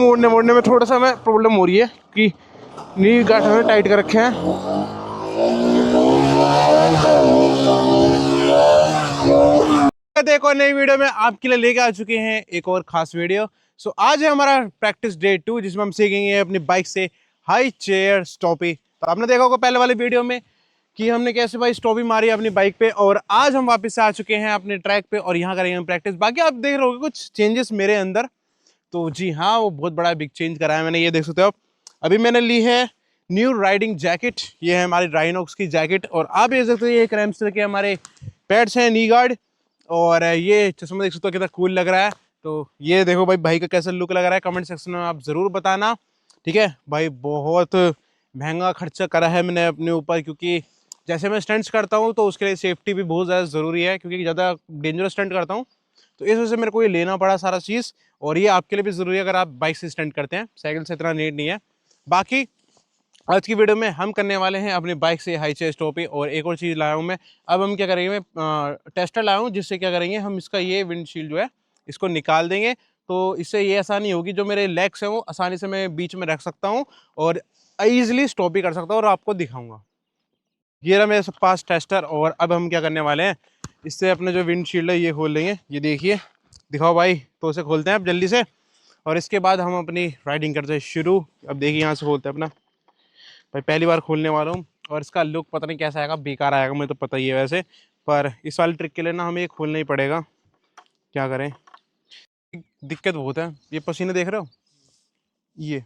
मोड़ने में थोड़ा सा हमें प्रॉब्लम हो रही है कि नी गार्ड हमें टाइट कर रखे हैं। देखो नई वीडियो में आपके लिए लेके आ चुके हैं एक और खास वीडियो। आज है हमारा प्रैक्टिस डे 2 जिसमें हम सीखेंगे अपनी बाइक से हाई चेयर स्टॉपी। तो आपने देखा होगा पहले वाले वीडियो में कि हमने कैसे भाई स्टॉपी मारी अपनी बाइक पे, और आज हम वापस से आ चुके हैं अपने ट्रैक पे और यहाँ करेंगे हम प्रैक्टिस। बाकी आप देख रहे होगे कुछ चेंजेस मेरे अंदर, तो जी हाँ वो बहुत बड़ा बिग चेंज करा है मैंने। ये देख सकते हो आप, अभी मैंने ली है न्यू राइडिंग जैकेट। ये है हमारी राइनॉक्स की जैकेट, और आप देख सकते हो ये क्रैम्स्टर के हमारे पैड्स हैं, नी गार्ड, और ये चश्मा देख सकते हो कितना कूल लग रहा है। तो ये देखो भाई का कैसा लुक लग रहा है, कमेंट सेक्शन में आप ज़रूर बताना। ठीक है भाई, बहुत महंगा खर्चा करा है मैंने अपने ऊपर, क्योंकि जैसे मैं स्टंट्स करता हूँ तो उसके लिए सेफ्टी भी बहुत ज़्यादा ज़रूरी है, क्योंकि ज़्यादा डेंजरस स्टंट करता हूँ तो इस वजह से मेरे को ये लेना पड़ा सारा चीज़। और ये आपके लिए भी ज़रूरी है अगर आप बाइक से स्टंट करते हैं, साइकिल से इतना नीड नहीं है। बाकी आज की वीडियो में हम करने वाले हैं अपनी बाइक से हाई चेयर स्टॉपी, और एक और चीज़ लाया हूँ मैं। अब हम क्या करेंगे, मैं टेस्टर लाया हूँ जिससे क्या करेंगे हम इसका ये विंडशील्ड जो है इसको निकाल देंगे। तो इससे ये आसानी होगी, जो मेरे लेग्स हैं वो आसानी से मैं बीच में रख सकता हूँ और ईजिली स्टॉपी कर सकता हूँ, और आपको दिखाऊँगा। ये रहा मेरे पास टेस्टर, और अब हम क्या करने वाले हैं, इससे अपने जो विंडशील्ड है ये खोल लेंगे। ये देखिए, दिखाओ भाई, तो उसे खोलते हैं अब जल्दी से, और इसके बाद हम अपनी राइडिंग करते हैं शुरू। अब देखिए यहाँ से खोलते हैं अपना, भाई पहली बार खोलने वाला हूँ और इसका लुक पता नहीं कैसा आएगा, बेकार आएगा मुझे तो पता ही है वैसे, पर इस वाली ट्रिक के लिए ना हमें ये खोलना ही पड़ेगा। क्या करें, दिक्कत बहुत है। ये पसीने देख रहे हो, ये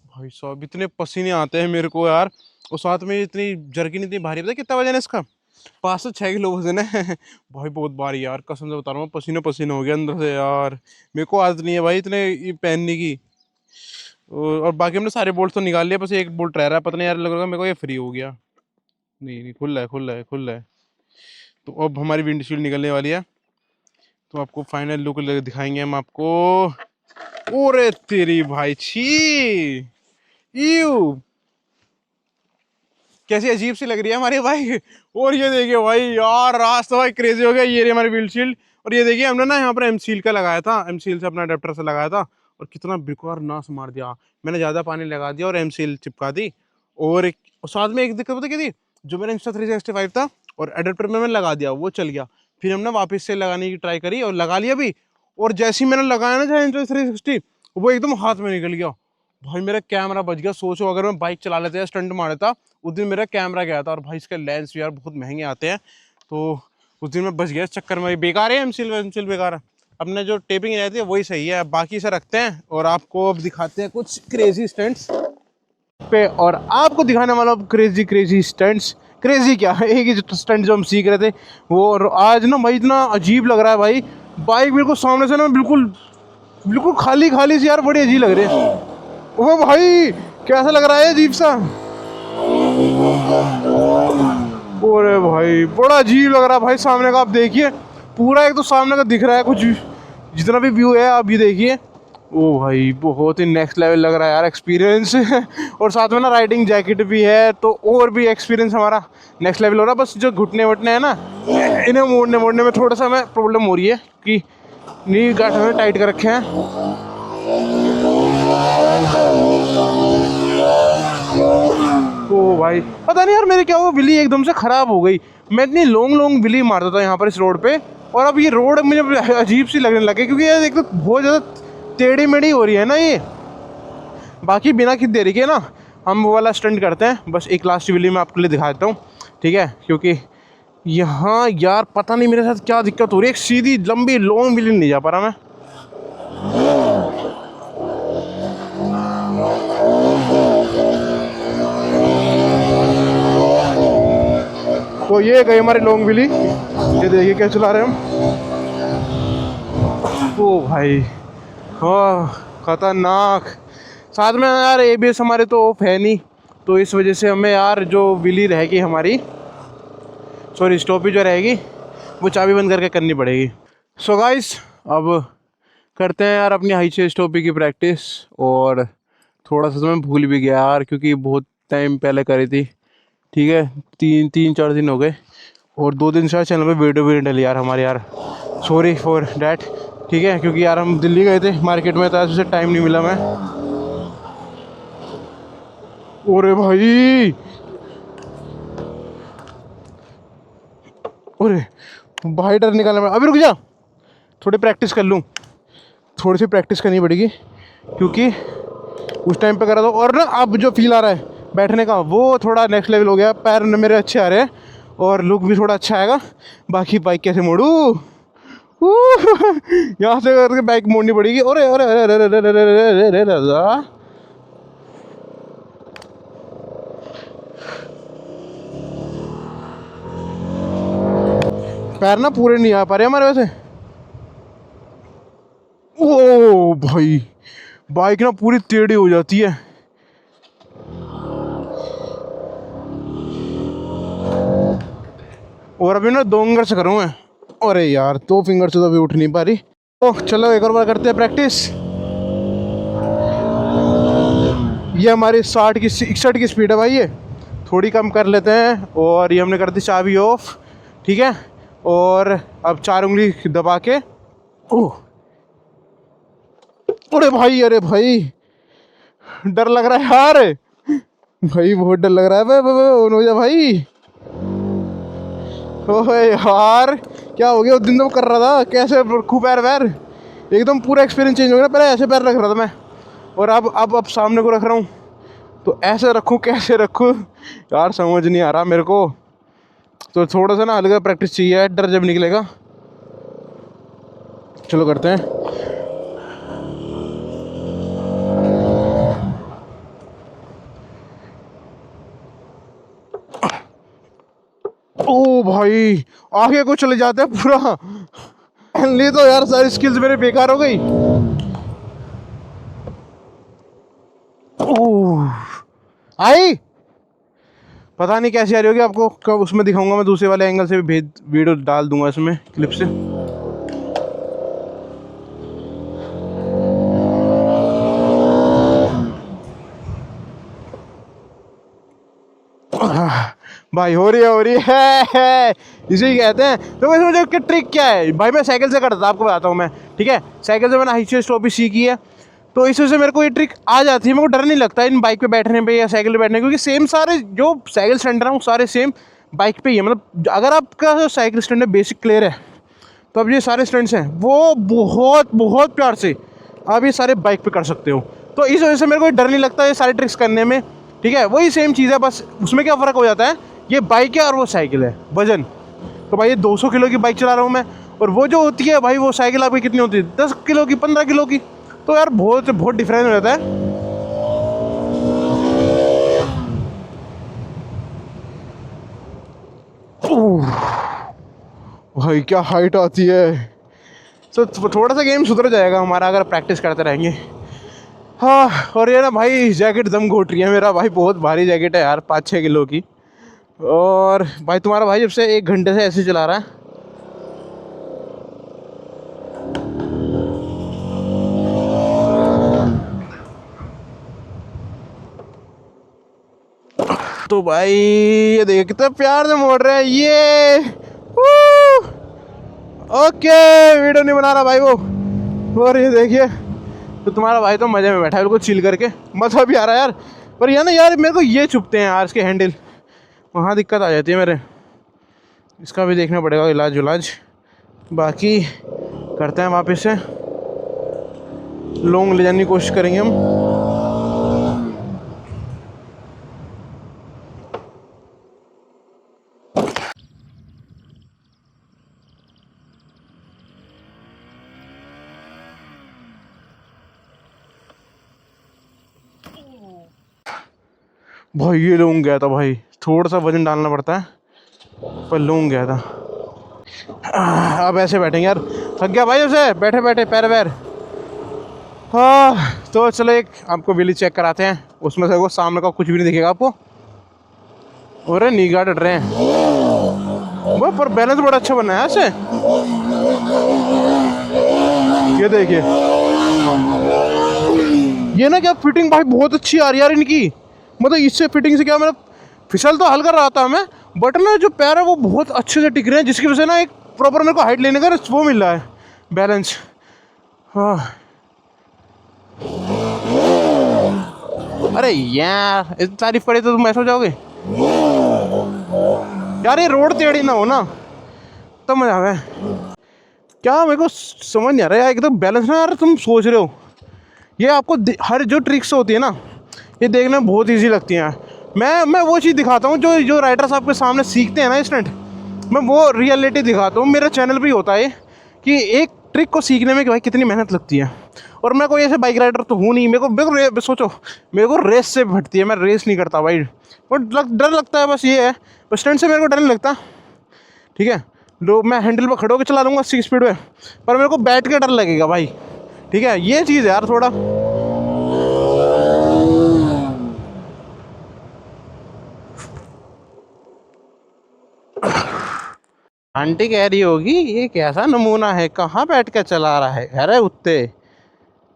भाई साहब इतने पसीने आते हैं मेरे को यार, और साथ में इतनी जर्किन इतनी भारी, पता है कितना वजन है इसका, 5 से 6 किलो वजन है भाई बहुत भारी यार, कसम से बता रहा हूँ, पसीने पसीने हो गया अंदर से यार। मेरे को आदत नहीं है भाई इतने ये पहनने की। और बाकी हमने सारे बोल्ट तो निकाल लिया, बस एक बोल्ट रह रहा है, पता नहीं यार लग रहा है मेरे को ये फ्री हो गया। नहीं नहीं, खुल रहा है। तो अब हमारी विंडशील्ड निकलने वाली है, तो आपको फाइनल लुक दिखाएंगे हम आपको। ओरे तेरी भाई, छी यू कैसी अजीब सी लग रही है हमारी बाइक। और ये देखिए भाई यार, रास्ता भाई क्रेजी हो गया। ये रही हमारी विंडशील्ड, और ये देखिए हमने ना यहाँ पर एमसील का लगाया था, एमसील से अपना अडेप्टर से लगाया था, और कितना बेकार नाश मार दिया मैंने, ज़्यादा पानी लगा दिया और एमसील चिपका दी। और साथ में एक दिक्कत पता क्या थी, जो मेरा Insta365 था और एडेप्टर में मैंने लगा दिया, वो चल गया। फिर हमने वापस से लगाने की ट्राई करी और लगा लिया भी, और जैसे ही मैंने लगाया ना Insta360, वो एकदम हाथ में निकल गया भाई, मेरा कैमरा बच गया। सोचो अगर मैं बाइक चला लेता या स्टंट मार लेता, उस दिन मेरा कैमरा गया था, और भाई इसके लेंस भी यार बहुत महंगे आते हैं, तो उस दिन मैं बच गया इस चक्कर में। बेकार है एमसील बेकार है, अपने जो टेपिंग रहती है वही सही है। बाकी से रखते हैं और आपको अब दिखाते हैं कुछ क्रेजी स्टंट्स पे, और आपको दिखाने वाला क्रेजी स्टंट्स। क्रेजी क्या है, एक ही स्टंट जो हम सीख रहे थे वो, और आज ना भाई इतना अजीब लग रहा है भाई, बाइक बिल्कुल सामने से ना बिल्कुल खाली सी यार, बड़ी अजीब लग रही है। ओ भाई कैसा लग रहा है अजीब सा, अरे भाई बड़ा अजीब लग रहा है भाई सामने का। आप देखिए पूरा एक तो सामने का दिख रहा है, कुछ जितना भी व्यू है आप ये देखिए। ओ भाई बहुत ही नेक्स्ट लेवल लग रहा है यार एक्सपीरियंस और साथ में ना राइडिंग जैकेट भी है, तो और भी एक्सपीरियंस हमारा नेक्स्ट लेवल हो रहा है। बस जो घुटने वटने हैं ना, इन्हें मोड़ने में थोड़ा सा हमें प्रॉब्लम हो रही है कि नी गार्ड हमें टाइट कर रखे हैं। ओ भाई पता नहीं यार मेरे क्या हुआ, विली एकदम से ख़राब हो गई। मैं इतनी लॉन्ग विली मारता था यहाँ पर इस रोड पे, और अब ये रोड मुझे अजीब सी लगने लगे, क्योंकि यार एक तो बहुत ज़्यादा टेढ़ी मेढ़ी हो रही है ना ये। बाकी बिना किसी देरी के ना हम वो वाला स्टंट करते हैं, बस एक लास्ट विली मैं आपके लिए दिखा देता हूँ, ठीक है, क्योंकि यहाँ यार पता नहीं मेरे साथ क्या दिक्कत हो रही है, एक सीधी लंबी लॉन्ग विली नहीं जा पा रहा मैं। तो ये गई हमारी लॉन्ग विली, ये देखिए क्या चला रहे हम। ओ भाई हाँ खतरनाक। साथ में यार ABS हमारे तो ऑफ है नहीं, तो इस वजह से हमें यार जो विली रहेगी हमारी, सॉरी स्टॉपी जो रहेगी, वो चाबी बंद करके करनी पड़ेगी। सो गाइस अब करते हैं यार अपनी हाई चेयर स्टॉपी की प्रैक्टिस, और थोड़ा सा तो मैं भूल भी गया यार, क्योंकि बहुत टाइम पहले करी थी। ठीक है, 3-4 दिन हो गए, और 2 दिन से चैनल पे वीडियो भी नहीं डली यार हमारे यार, सॉरी फॉर डैट। ठीक है, क्योंकि यार हम दिल्ली गए थे मार्केट में, तो ऐसे टाइम नहीं मिला मैं। अरे भाई, अरे भाई डर निकालना पड़ा। अभी रुक जा, थोड़ी प्रैक्टिस कर लूँ, थोड़ी सी प्रैक्टिस करनी पड़ेगी क्योंकि उस टाइम पे करा था। और ना अब जो फील आ रहा है बैठने का वो थोड़ा नेक्स्ट लेवल हो गया। पैर मेरे अच्छे आ रहे हैं और लुक भी थोड़ा अच्छा आएगा। बाकी बाइक कैसे मोड़ूँ, यहाँ से करके बाइक मोड़नी पड़ेगी। अरे अरे अरे अरे अरे अरे अरे अरे दादा, पैर ना पूरे नहीं आ पा रहे हमारे वैसे। ओ भाई, बाइक ना पूरी टेढ़ी हो जाती है। और अभी ना 2 फिंगर से करूँ मैं। अरे यार 2 फिंगर से तो अभी उठ नहीं पा रही। ओह चलो एक और बार करते हैं प्रैक्टिस। ये हमारी 61 की स्पीड है भाई, ये थोड़ी कम कर लेते हैं। और ये हमने कर दी चाबी ऑफ, ठीक है। और अब 4 उंगली दबा के, ओह अरे भाई, अरे भाई डर लग रहा है यार, भाई बहुत डर लग रहा है। भाई भाई, ओए यार क्या हो गया, उस दिन तो कर रहा था कैसे रखूँ पैर वैर, एकदम पूरा एक्सपीरियंस चेंज हो गया। पहले ऐसे पैर रख रहा था मैं, और अब सामने को रख रहा हूँ, तो ऐसे रखूँ कैसे रखूँ यार, समझ नहीं आ रहा मेरे को। तो थोड़ा सा ना हल्का प्रैक्टिस चाहिए, डर जब निकलेगा। चलो करते हैं। ओ भाई आगे को चले जाते हैं पूरा। फाइनली तो यार सारी स्किल्स मेरे बेकार हो गई। ओह आई, पता नहीं कैसी आ रही होगी आपको, कब उसमें दिखाऊंगा मैं, दूसरे वाले एंगल से भी वीडियो डाल दूंगा इसमें क्लिप से। भाई हो रही है इसे कहते हैं। तो वैसे मुझे कि ट्रिक क्या है भाई, मैं साइकिल से करता था, आपको बताता हूँ मैं, ठीक है। साइकिल से मैंने हाई चेयर स्टॉप भी सीखी है, तो इस वजह से मेरे को ये ट्रिक आ जाती है। मेरे को डर नहीं लगता इन बाइक पे बैठने पे या साइकिल पे बैठने, क्योंकि सेम सारे जो साइकिल स्टैंड है वो सारे सेम बाइक पे ही है। मतलब अगर आपका साइकिल स्टैंड है बेसिक क्लियर है, तो अब ये सारे स्टैंड्स हैं वो बहुत बहुत प्यार से आप ये सारे बाइक पे कर सकते हो। तो इस वजह से मेरे को डर नहीं लगता ये सारे ट्रिक्स करने में, ठीक है। वही सेम चीज़ है, बस उसमें क्या फ़र्क हो जाता है, ये बाइक है और वो साइकिल है। वजन तो भाई ये 200 किलो की बाइक चला रहा हूँ मैं, और वो जो होती है भाई वो साइकिल आपकी कितनी होती है, 10 किलो की, 15 किलो की। तो यार बहुत बहुत डिफरेंस हो जाता है। भाई क्या हाइट आती है। तो थोड़ा सा गेम सुधर जाएगा हमारा अगर प्रैक्टिस करते रहेंगे। हाँ, और ये ना भाई जैकेट दम घोट रही है मेरा भाई, बहुत भारी जैकेट है यार, 5-6 किलो की। और भाई तुम्हारा भाई जब से 1 घंटे से ऐसे चला रहा है। तो भाई ये देखिए कितना प्यार से मोड़ रहे हैं ये। ओके वीडियो नहीं बना रहा भाई वो। और ये देखिए, तो तुम्हारा भाई तो मज़े में बैठा है बिल्कुल चिल करके, मज़ा भी आ रहा है यार। पर यार ना यार मेरे को ये चुभते हैं यार इसके हैंडल, वहाँ दिक्कत आ जाती है मेरे। इसका भी देखना पड़ेगा इलाज। बाकी करते हैं वापस से, लॉन्ग ले जाने की कोशिश करेंगे हम। भाई ये लॉन्ग गया था भाई, थोड़ा सा वजन डालना पड़ता है, पर लॉन्ग गया था। अब ऐसे बैठेंगे यार, थक गया भाई उसे बैठे बैठे पैर वैर। हाँ तो चलो एक आपको व्हील चेक कराते हैं, उसमें से वो सामने का कुछ भी नहीं दिखेगा आपको। अरे नी गार्ड हट रहे हैं वो, पर बैलेंस बड़ा अच्छा बना है ऐसे। ये देखिए, ये ना क्या फिटिंग भाई बहुत अच्छी आ रही है यार इनकी। मतलब इससे फिटिंग से क्या, मतलब फिसल तो हल्का रहा था मैं, बट ना जो पैर है वो बहुत अच्छे से टिक रहे हैं, जिसकी वजह से ना एक प्रॉपर मेरे को हाइट लेने का वो मिल रहा है, बैलेंस। हाँ अरे यार इतनी तारीफ करी तो तुम ऐसा हो जाओगे यार। ये रोड टेढ़ी ना हो ना तो मजा आवे। क्या मेरे को समझ नहीं आ रहा है एकदम बैलेंस ना यार। तुम सोच रहे हो ये आपको हर जो ट्रिक्स होती है ना ये देखने में बहुत इजी लगती हैं। मैं वो चीज़ दिखाता हूँ जो जो राइडर्स आपके सामने सीखते हैं ना स्टंट, मैं वो रियलिटी दिखाता हूँ। मेरे चैनल पे ही होता है कि एक ट्रिक को सीखने में कि भाई कितनी मेहनत लगती है। और मैं कोई ऐसे बाइक राइडर तो हूँ नहीं, मेरे को सोचो मेरे को रेस से फटती है, मैं रेस नहीं करता भाई। और डर लगता है बस ये है, बस स्टंट से मेरे को डर नहीं लगता। ठीक है, लो मैं हैंडल पर खड़े होकर चला लूँगा 60 स्पीड में, पर मेरे को बैठ के डर लगेगा भाई। ठीक है, ये चीज़ है यार थोड़ा। आंटी कह रही होगी ये कैसा नमूना है, कहाँ बैठ के चला रहा है। अरे उत्ते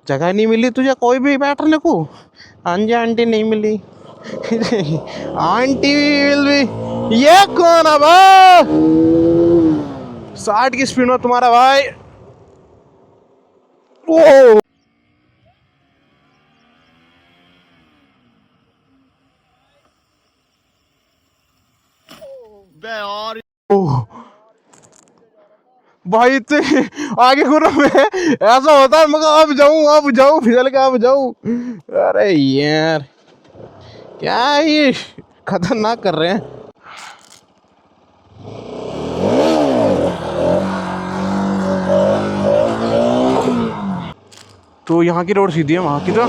जगह नहीं मिली तुझे कोई भी बैठने को। हाँ जी आंटी नहीं मिली। Aunty will be. ये कौन है भाई 60 की स्पीड में तुम्हारा भाई। ओ यार ओह भाई इतने आगे घूरा मैं ऐसा होता है मगर अब जाऊं फिसल के अब जाऊं। अरे यार क्या ये खतरनाक कर रहे हैं। तो यहाँ की रोड सीधी है, वहाँ की तो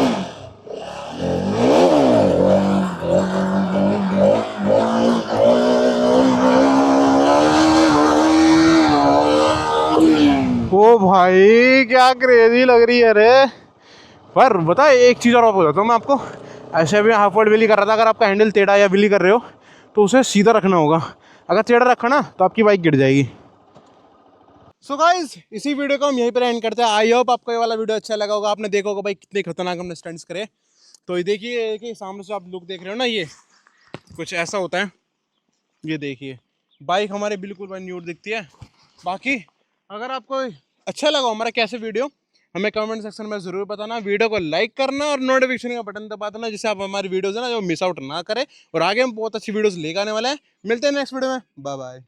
ओ भाई क्या क्रेजी लग रही है रे। पर बता एक चीज़ और बताता हूँ मैं आपको। ऐसे भी हाफ वर्ड विली कर रहा था, अगर आपका हैंडल टेढ़ा या विली कर रहे हो तो उसे सीधा रखना होगा। अगर टेढ़ा रखा ना तो आपकी बाइक गिर जाएगी। सो गाइस इसी वीडियो को हम यहीं पर एंड करते हैं। आई होप आपको ये वाला वीडियो अच्छा लगा होगा। आपने देखा होगा भाई कितने खतरनाक हमने स्टंट्स करे। तो ये देखिए कि सामने से आप लुक देख रहे हो ना, ये कुछ ऐसा होता है। ये देखिए बाइक हमारे बिल्कुल भाई न्यूड दिखती है। बाकी अगर आपको अच्छा लगा हमारा कैसे वीडियो हमें कमेंट सेक्शन में ज़रूर बताना। वीडियो को लाइक करना और नोटिफिकेशन का बटन दबा देना जिससे आप हमारी वीडियोज़ है ना जो मिस आउट ना करें। और आगे हम बहुत अच्छी वीडियोज़ लेकर आने वाले हैं। मिलते हैं नेक्स्ट वीडियो में। Bye bye.